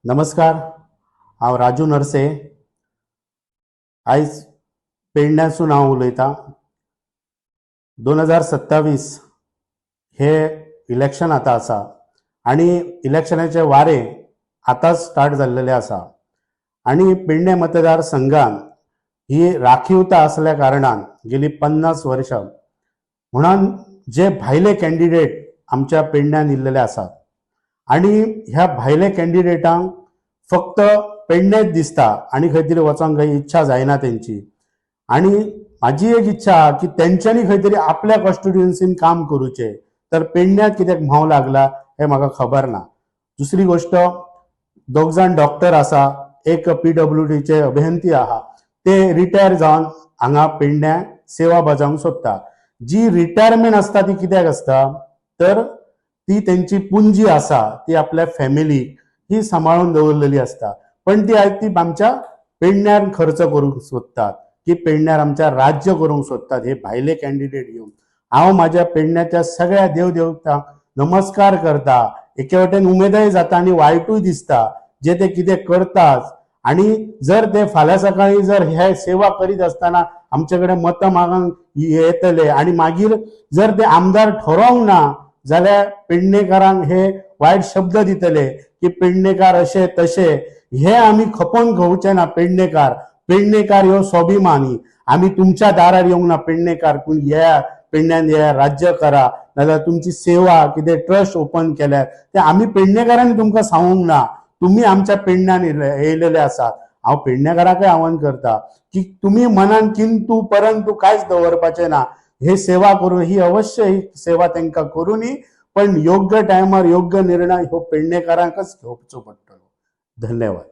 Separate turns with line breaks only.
नमस्कार। हांव राजू नरसे। आयज पेडण्यासून हांव उलयतां। 2027 हे इलेक्शन आतां आसा आनी इलेक्शनाचे वारे आतांच स्टार्ट जाल्लेले आसा आनी पेडणे मतदार संघान ही राखीवता असल्या कारणान गेली 50 वर्षां म्हणून जे भायले कॅन्डिडेट आमच्या पेडण्यान येयल्लेले आसात आनी ह्या भायले कॅन्डिडेटांक फक्त पेडणेच दिसता आनी खंय तरी वचोंक काही इच्छा जायना तेंची। आनी म्हाजी एक इच्छा आहा की तेंच्यांनी खंय तरी आपल्या कॉन्स्टिट्युएन्सीन काम करूचें, तर पेडण्याक कित्याक म्हांव लागला हें म्हाका खबर ना। दुसरी गोष्ट, दोग जाण डॉक्टर आसा, एक PWDचे अभियंती आहा, ते रिटायर जावन हांगा पेडण्या सेवा बजावंक सोदता। जी रिटायरमेंट आसता ती कित्याक आसता, तर ती तेंची पुंजी आसा ती आपल्या फॅमिलीक ही सांबाळून दवरलेली आसता, पण ती आयज ती आमच्या पेडण्यार खर्च करूंक सोदतात, की पेडण्यार आमच्या राज्य करूंक सोदतात हे भायले कॅन्डिडेट घेवन। हांव म्हाज्या पेडण्याच्या सगळ्या देव देवतांक नमस्कार करता। एके वटेन उमेदय जाता आनी वायटूय दिसता जे ते कितें करतात, आनी जर ते फाल्यां सकाळी जर हे सेवा करीत आसतना आमचे कडेन मतां मागंक येतले आनी मागीर जर ते आमदार ठरोंक ना जाल्यार पेडणेकारांक हे वायट शब्द दितले की पेडणेकार अशे तशे। हे आमी खपोवन घेवचे ना। पेडणेकार ह्यो स्वाभिमानी। आमी तुमच्या दारार येवंक ना पेडणेकार, पूण येया पेडण्यान येया, राज्य करा, नाजाल्यार तुमची सेवा कितें ट्रस्ट ओपन केल्यार ते आमी पेडणेकारांनी तुमकां सांगूंक ना। तुमी आमच्या पेडण्यान येयलेले आसात। हांव पेडणेकारांकय आव्हान करता की तुमी मनान किंतु परंतु कांयच दवरपाचें ना। हे सेवा करून ही अवश्य ही सेवा तांकां करुनी, पण योग्य टायमार योग्य निर्णय हो पेडणेकारांकच घेवचो पडटलो। धन्यवाद।